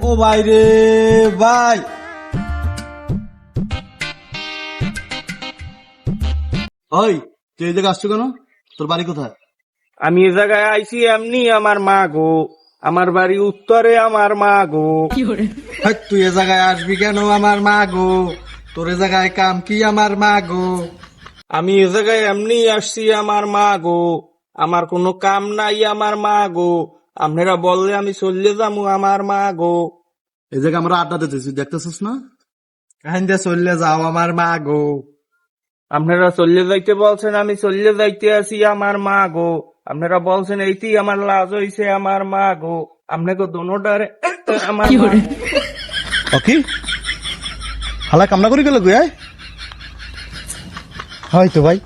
ও ভাই রে ভাই, ওই তুই এই জায়গায় আসছো কেন? তোর বাড়ি কোথায়? আমি এ জায়গায় আইছি এমনি, আমার মা গো, আমার বাড়ি উত্তরে, আমার মা গো। হেই, তুই এ জায়গায় আসবি কেন আমার মা গো? তোর এ জায়গায় কাম কি আমার মা গো? আমি এ জায়গায় এমনি আসছি আমার মা গো, আমার কোনো কাম নাই আমার মা গো, আপনারা বললে আমি চললে যাবো আমার মা গো। এই জায়গায় আমরা আড্ডা দিতেছি, দেখতেছিস না? কাহিন দিয়ে চললে যাও আমার মা গো। আপনারা চললে যাইতে বলছেন, আমি চললে যাইতে আছি আমার মা গো। আপনারা বলছেন এইটি আমার লাজ হইছে আমার মা গো, আপনাকে দোনোটারে আমার মা গো। কি হালা কামনা করে গেল গো? হয়তো ভাই